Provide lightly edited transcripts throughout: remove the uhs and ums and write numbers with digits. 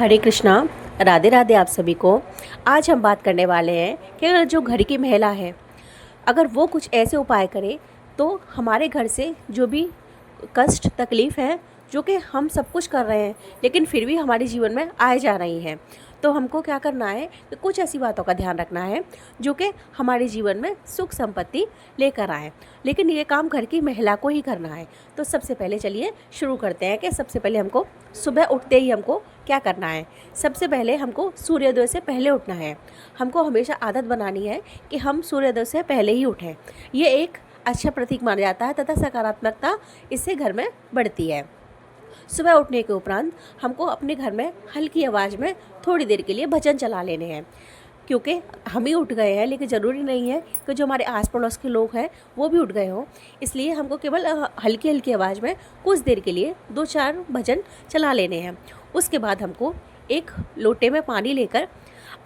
हरे कृष्णा। राधे राधे आप सभी को। आज हम बात करने वाले हैं कि अगर जो घर की महिला है, अगर वो कुछ ऐसे उपाय करे तो हमारे घर से जो भी कष्ट तकलीफ़ है, जो कि हम सब कुछ कर रहे हैं लेकिन फिर भी हमारे जीवन में आए जा रही हैं, तो हमको क्या करना है कि कुछ ऐसी बातों का ध्यान रखना है जो कि हमारे जीवन में सुख संपत्ति लेकर आए। लेकिन ये काम घर की महिला को ही करना है। तो सबसे पहले चलिए शुरू करते हैं कि सबसे पहले हमको सुबह उठते ही हमको क्या करना है। सबसे पहले हमको सूर्योदय से पहले उठना है। हमको हमेशा आदत बनानी है कि हम सूर्योदय से पहले ही उठें। ये एक अच्छा प्रतीक माना जाता है तथा सकारात्मकता इससे घर में बढ़ती है। सुबह उठने के उपरांत हमको अपने घर में हल्की आवाज़ में थोड़ी देर के लिए भजन चला लेने हैं, क्योंकि हम ही उठ गए हैं लेकिन ज़रूरी नहीं है कि जो हमारे आस पड़ोस के लोग हैं वो भी उठ गए हों। इसलिए हमको केवल हल्की हल्की आवाज़ में कुछ देर के लिए 2-4 भजन चला लेने हैं। उसके बाद हमको एक लोटे में पानी लेकर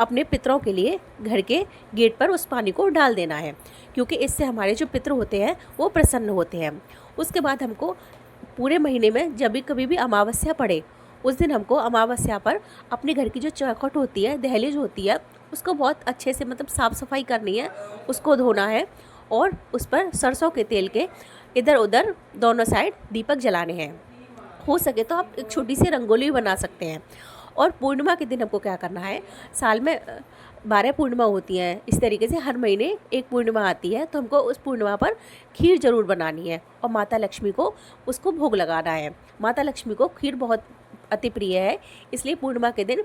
अपने पितरों के लिए घर के गेट पर उस पानी को डाल देना है, क्योंकि इससे हमारे जो पितर होते हैं वो प्रसन्न होते हैं। उसके बाद हमको पूरे महीने में जब भी कभी भी अमावस्या पड़े, उस दिन हमको अमावस्या पर अपने घर की जो चौखट होती है, दहलीज होती है, उसको बहुत अच्छे से साफ़ सफाई करनी है, उसको धोना है और उस पर सरसों के तेल के इधर उधर दोनों साइड दीपक जलाने हैं। हो सके तो आप एक छोटी सी रंगोली बना सकते हैं। और पूर्णिमा के दिन हमको क्या करना है, साल में 12 पूर्णिमा होती हैं, इस तरीके से हर महीने एक पूर्णिमा आती है, तो हमको उस पूर्णिमा पर खीर ज़रूर बनानी है और माता लक्ष्मी को उसको भोग लगाना है। माता लक्ष्मी को खीर बहुत अति प्रिय है, इसलिए पूर्णिमा के दिन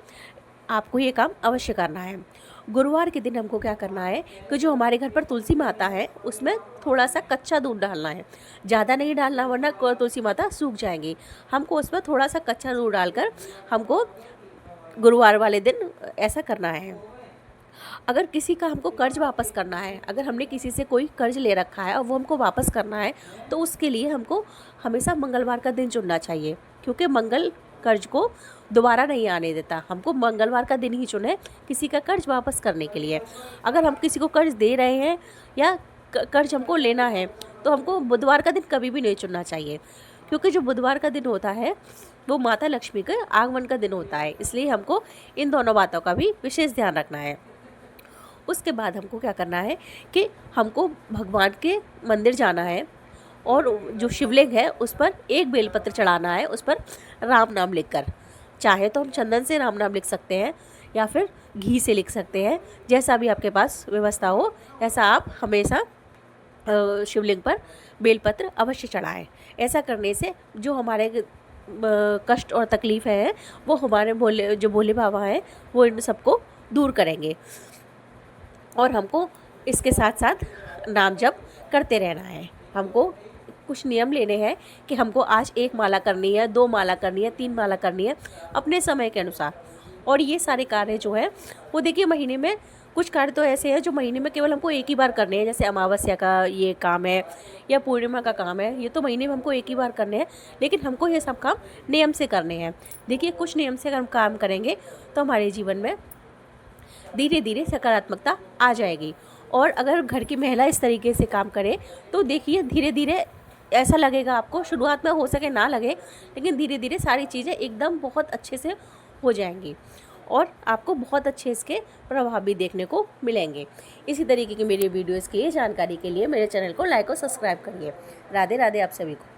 आपको ये काम अवश्य करना है। गुरुवार के दिन हमको क्या करना है कि जो हमारे घर पर तुलसी माता है उसमें थोड़ा सा कच्चा दूध डालना है, ज़्यादा नहीं डालना वरना तुलसी माता सूख जाएंगी। हमको उसमें थोड़ा सा कच्चा दूध डालकर हमको गुरुवार वाले दिन ऐसा करना है। अगर किसी का हमको कर्ज वापस करना है, अगर हमने किसी से कोई कर्ज ले रखा है और वो हमको वापस करना है, तो उसके लिए हमको हमेशा मंगलवार का दिन चुनना चाहिए, क्योंकि मंगल कर्ज को दोबारा नहीं आने देता। हमको मंगलवार का दिन ही चुने किसी का कर्ज वापस करने के लिए। अगर हम किसी को कर्ज दे रहे हैं या कर्ज हमको लेना है, तो हमको बुधवार का दिन कभी भी नहीं चुनना चाहिए, क्योंकि जो बुधवार का दिन होता है वो माता लक्ष्मी के आगमन का दिन होता है। इसलिए हमको इन दोनों बातों का भी विशेष ध्यान रखना है। उसके बाद हमको क्या करना है कि हमको भगवान के मंदिर जाना है और जो शिवलिंग है उस पर एक बेलपत्र चढ़ाना है, उस पर राम नाम लिखकर। चाहे तो हम चंदन से राम नाम लिख सकते हैं या फिर घी से लिख सकते हैं, जैसा भी आपके पास व्यवस्था हो ऐसा आप हमेशा शिवलिंग पर बेलपत्र अवश्य चढ़ाएं। ऐसा करने से जो हमारे कष्ट और तकलीफ़ है वो हमारे भोले बाबा हैं वो इन सबको दूर करेंगे। और हमको इसके साथ साथ नाम जप करते रहना है। हमको कुछ नियम लेने हैं कि हमको आज 1 माला करनी है, 2 माला करनी है, 3 माला करनी है, अपने समय के अनुसार। और ये सारे कार्य जो है वो देखिए, महीने में कुछ कार्य तो ऐसे हैं जो महीने में केवल हमको एक ही बार करने हैं, जैसे अमावस्या का ये काम है या पूर्णिमा का काम है, ये तो महीने में हमको एक ही बार करने हैं, लेकिन हमको ये सब काम नियम से करने हैं। देखिए, कुछ नियम से अगर हम काम करेंगे तो हमारे जीवन में धीरे धीरे सकारात्मकता आ जाएगी। और अगर घर की महिला इस तरीके से काम करे तो देखिए धीरे धीरे ऐसा लगेगा आपको, शुरुआत में हो सके ना लगे, लेकिन धीरे धीरे सारी चीज़ें एकदम बहुत अच्छे से हो जाएंगी और आपको बहुत अच्छे इसके प्रभाव भी देखने को मिलेंगे। इसी तरीके की मेरी वीडियोज़ की जानकारी के लिए मेरे चैनल को लाइक और सब्सक्राइब करिए। राधे राधे आप सभी को।